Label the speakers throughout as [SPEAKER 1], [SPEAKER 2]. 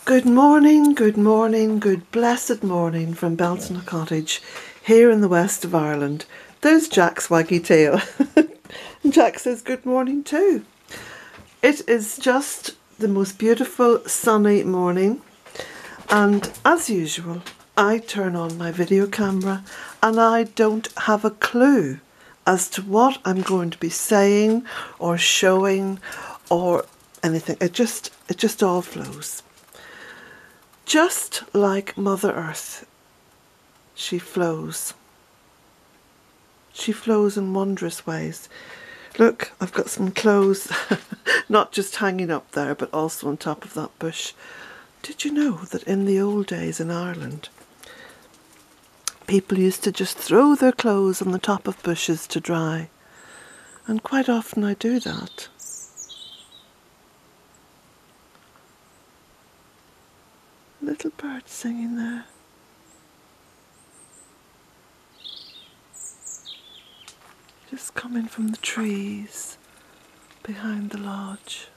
[SPEAKER 1] Good morning, good blessed morning from Bealtaine Cottage here in the west of Ireland. There's Jack's waggy tail. And Jack says good morning too. It is just the most beautiful sunny morning, and as usual I turn on my video camera and I don't have a clue as to what I'm going to be saying or showing or anything. It just all flows. Just like Mother Earth, she flows. She flows in wondrous ways. Look, I've got some clothes, not just hanging up there, but also on top of that bush. Did you know that in the old days in Ireland, people used to just throw their clothes on the top of bushes to dry? And quite often I do that. Little bird singing there. Just coming from the trees behind the lodge.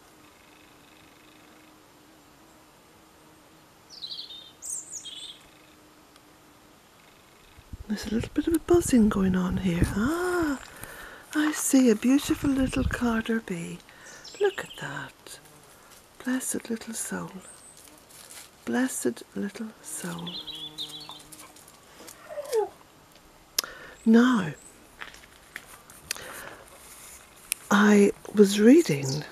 [SPEAKER 1] There's a little bit of a buzzing going on here. Ah, I see a beautiful little carder bee. Look at that. Blessed little soul. Blessed little soul. Now, I was reading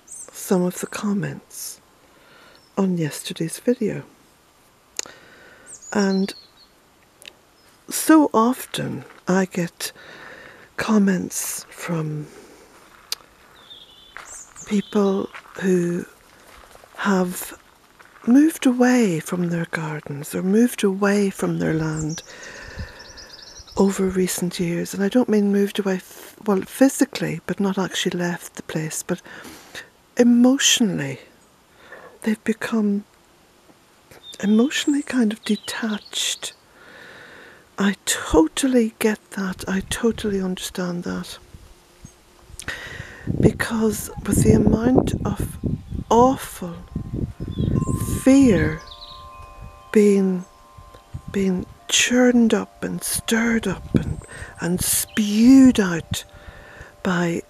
[SPEAKER 1] some of the comments on yesterday's video, and so often I get comments from people who have moved away from their gardens or moved away from their land over recent years. And I don't mean moved away, well, physically, but not actually left the place, but emotionally. They've become emotionally kind of detached. I totally get that. I totally understand that. Because with the amount of awful fear being churned up and stirred up and spewed out by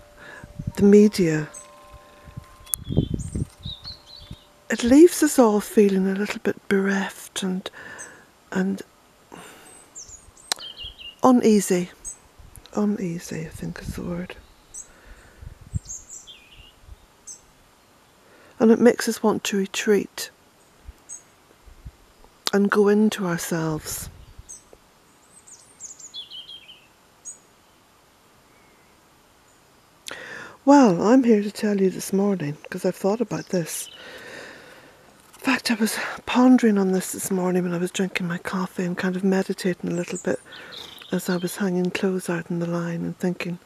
[SPEAKER 1] the media, it leaves us all feeling a little bit bereft and uneasy. Uneasy, I think is the word. And it makes us want to retreat and go into ourselves. Well, I'm here to tell you this morning, because I've thought about this. In fact, I was pondering on this morning when I was drinking my coffee and kind of meditating a little bit as I was hanging clothes out in the line and thinking,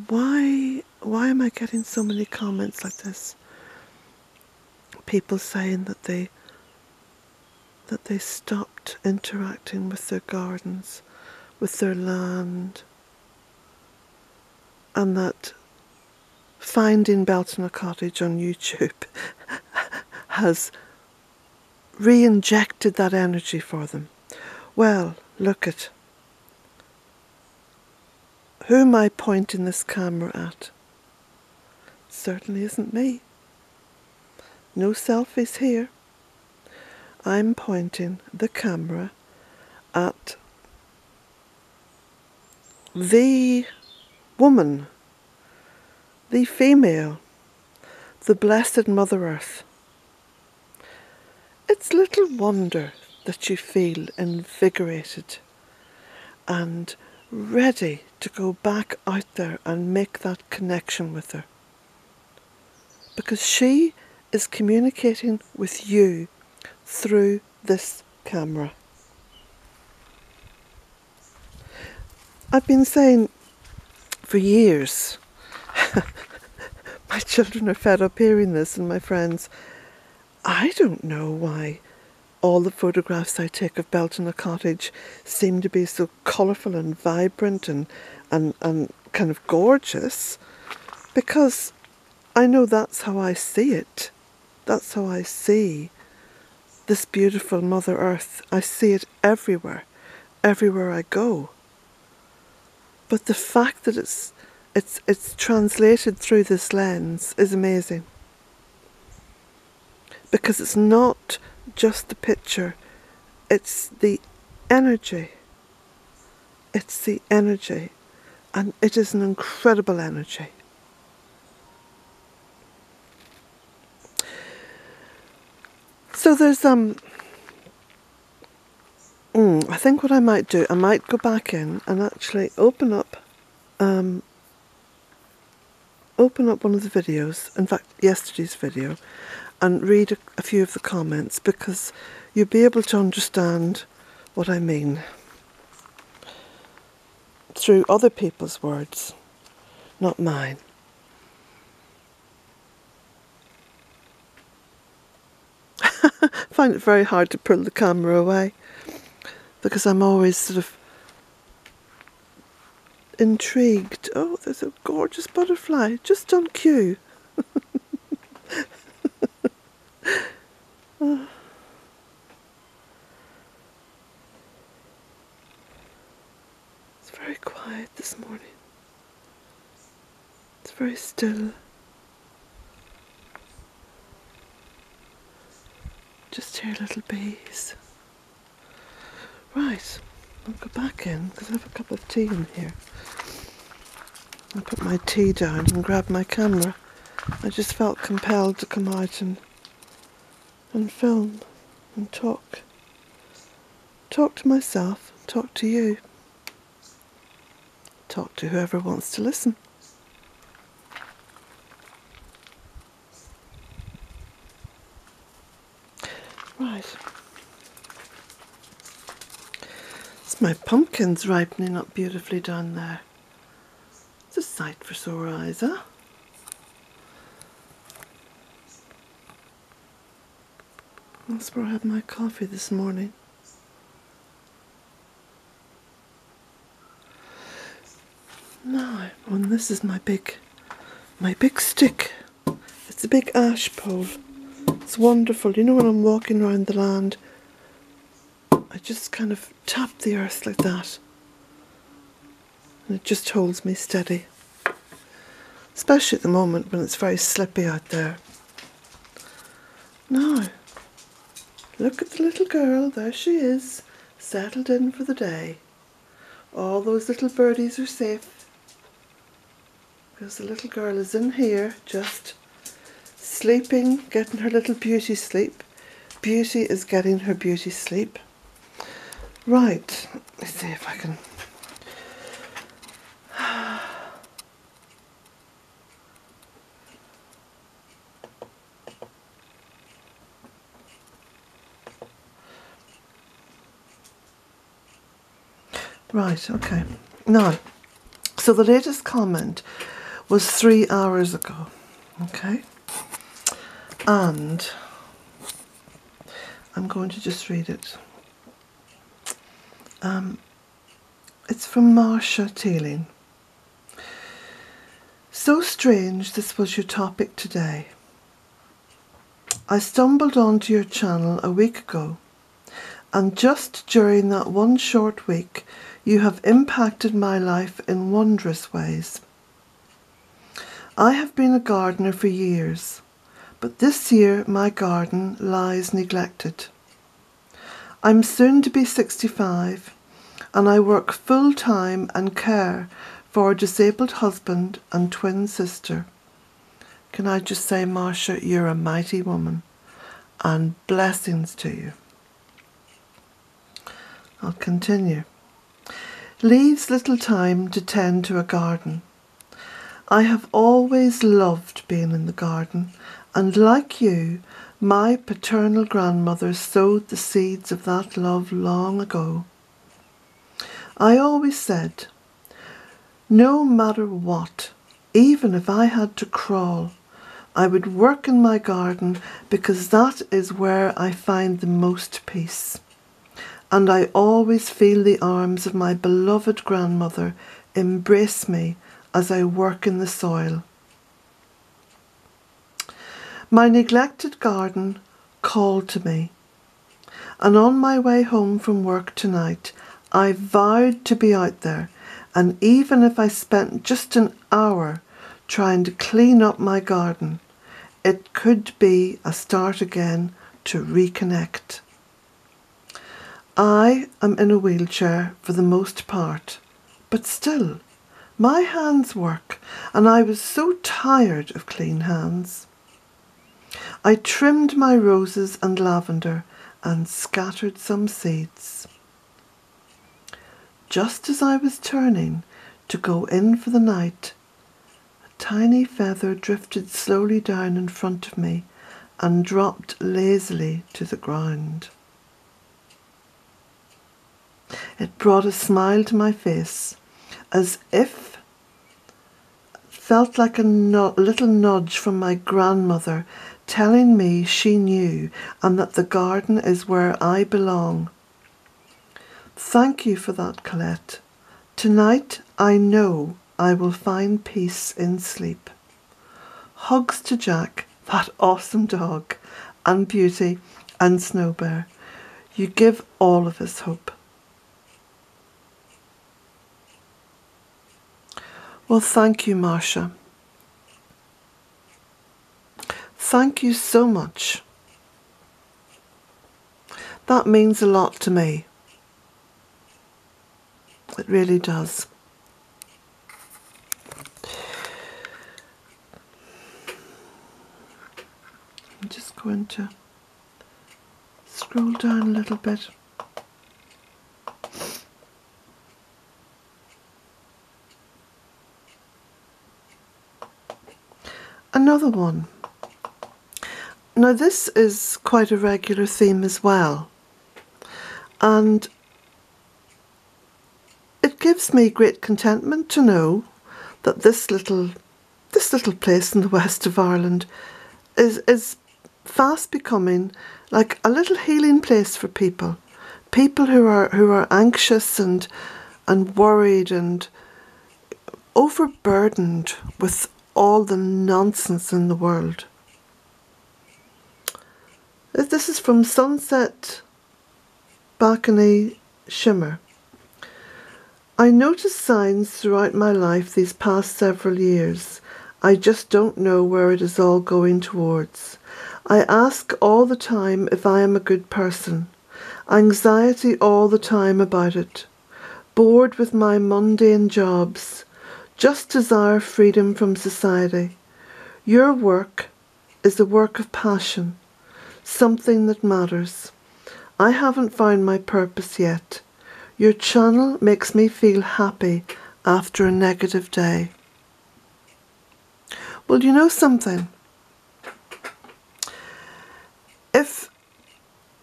[SPEAKER 1] why am I getting so many comments like this? People saying that they stopped interacting with their gardens, with their land, and that finding Bealtaine Cottage on YouTube has re-injected that energy for them. Well, look at, who am I pointing this camera at? Certainly isn't me. No selfies here. I'm pointing the camera at the woman, the female, the blessed Mother Earth. It's little wonder that you feel invigorated and ready to go back out there and make that connection with her. Because she is communicating with you through this camera. I've been saying for years, my children are fed up hearing this, and my friends, I don't know why all the photographs I take of Bealtaine Cottage seem to be so colourful and vibrant and kind of gorgeous, because I know that's how I see it. That's how I see this beautiful Mother Earth. I see it everywhere I go. But the fact that it's translated through this lens is amazing. Because it's not just the picture, it's the energy. It's the energy. And it is an incredible energy. So there's I think what I might do, I might go back in and actually open up one of the videos, in fact yesterday's video, and read a few of the comments, because you'll be able to understand what I mean through other people's words, not mine. I find it very hard to pull the camera away, because I'm always sort of intrigued. Oh, there's a gorgeous butterfly just on cue. Oh. It's very quiet this morning. It's very still. Just hear little bees. Right, I'll go back in because I have a cup of tea in here. I'll put my tea down and grab my camera. I just felt compelled to come out and film and talk. Talk to myself, talk to you. Talk to whoever wants to listen. Right. It's my pumpkins ripening up beautifully down there. It's a sight for sore eyes, huh? That's where I had my coffee this morning. Now, and this is my big stick. It's a big ash pole. It's wonderful. You know, when I'm walking around the land, I just kind of tap the earth like that, and it just holds me steady. Especially at the moment when it's very slippy out there. Now, look at the little girl. There she is, settled in for the day. All those little birdies are safe, because the little girl is in here just sleeping, getting her little beauty sleep. Beauty is getting her beauty sleep. Right, let's see if I can. Right, okay. Now, so the latest comment was 3 hours ago, okay? And I'm going to just read it. It's from Marcia Teeling. So strange this was your topic today. I stumbled onto your channel a week ago, and just during that one short week, you have impacted my life in wondrous ways. I have been a gardener for years, but this year my garden lies neglected. I'm soon to be 65, and I work full-time and care for a disabled husband and twin sister. Can I just say, Marcia, you're a mighty woman, and blessings to you. I'll continue. Leaves little time to tend to a garden. I have always loved being in the garden, and like you, my paternal grandmother sowed the seeds of that love long ago. I always said, no matter what, even if I had to crawl, I would work in my garden, because that is where I find the most peace. And I always feel the arms of my beloved grandmother embrace me as I work in the soil. My neglected garden called to me, and on my way home from work tonight, I vowed to be out there, and even if I spent just an hour trying to clean up my garden, it could be a start again to reconnect. I am in a wheelchair for the most part, but still, my hands work, and I was so tired of clean hands. I trimmed my roses and lavender and scattered some seeds. Just as I was turning to go in for the night, a tiny feather drifted slowly down in front of me and dropped lazily to the ground. It brought a smile to my face, as if felt like a little nudge from my grandmother telling me she knew and that the garden is where I belong. Thank you for that, Colette. Tonight I know I will find peace in sleep. Hugs to Jack, that awesome dog, and Beauty and Snow Bear. You give all of us hope. Well, thank you, Marcia. Thank you so much. That means a lot to me. It really does. I'm just going to scroll down a little bit. Another one. Now this is quite a regular theme as well, and it gives me great contentment to know that this little place in the west of Ireland is fast becoming like a little healing place for people who are anxious and worried and overburdened with all the nonsense in the world. This is from Sunset Balcony Shimmer. I noticed signs throughout my life these past several years. I just don't know where it is all going towards. I ask all the time if I am a good person. Anxiety all the time about it. Bored with my mundane jobs. Just desire freedom from society. Your work is a work of passion. Something that matters. I haven't found my purpose yet. Your channel makes me feel happy after a negative day. Well, you know something? If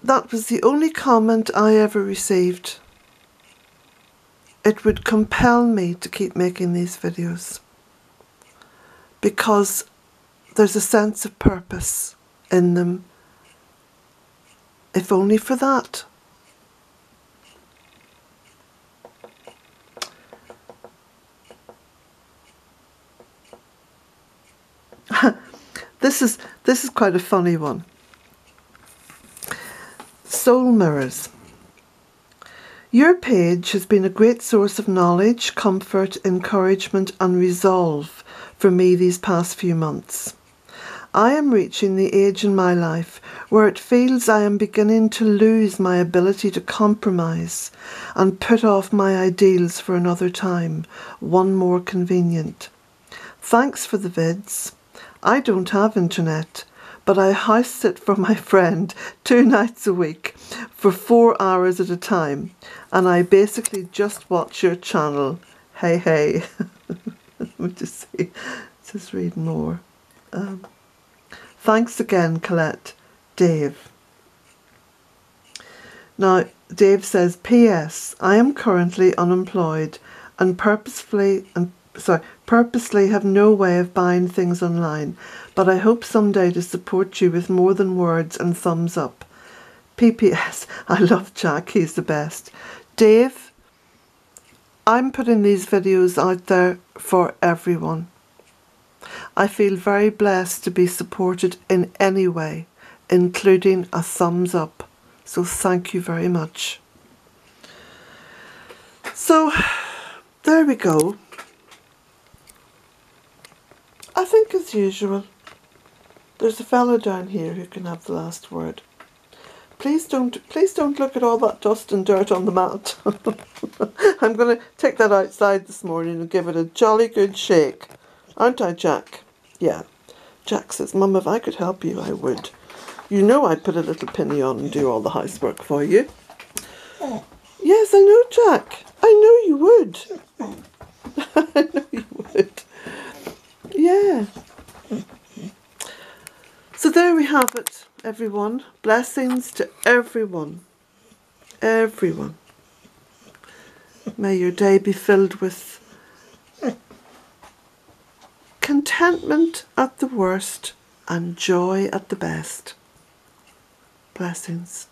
[SPEAKER 1] that was the only comment I ever received, it would compel me to keep making these videos, because there's a sense of purpose in them, if only for that. This is quite a funny one. Soul Mirrors. Your page has been a great source of knowledge, comfort, encouragement and resolve for me these past few months. I am reaching the age in my life where it feels I am beginning to lose my ability to compromise and put off my ideals for another time, one more convenient. Thanks for the vids. I don't have internet, but I house sit for my friend 2 nights a week for 4 hours at a time, and I basically just watch your channel. Hey, hey. Let me just see. Just read more. Thanks again, Colette. Dave. Now, Dave says, P.S. I am currently unemployed and purposely have no way of buying things online, but I hope someday to support you with more than words and thumbs up. P.P.S. I love Jack, he's the best. Dave, I'm putting these videos out there for everyone. I feel very blessed to be supported in any way, including a thumbs up. So thank you very much. So there we go. I think as usual, there's a fellow down here who can have the last word. Please don't look at all that dust and dirt on the mat. I'm going to take that outside this morning and give it a jolly good shake. Aren't I, Jack? Yeah. Jack says, Mum, if I could help you, I would. You know I'd put a little penny on and do all the housework for you. Yes, I know, Jack. I know you would. I know you would. Yeah. So there we have it, everyone. Blessings to everyone. Everyone. May your day be filled with contentment at the worst and joy at the best. Blessings.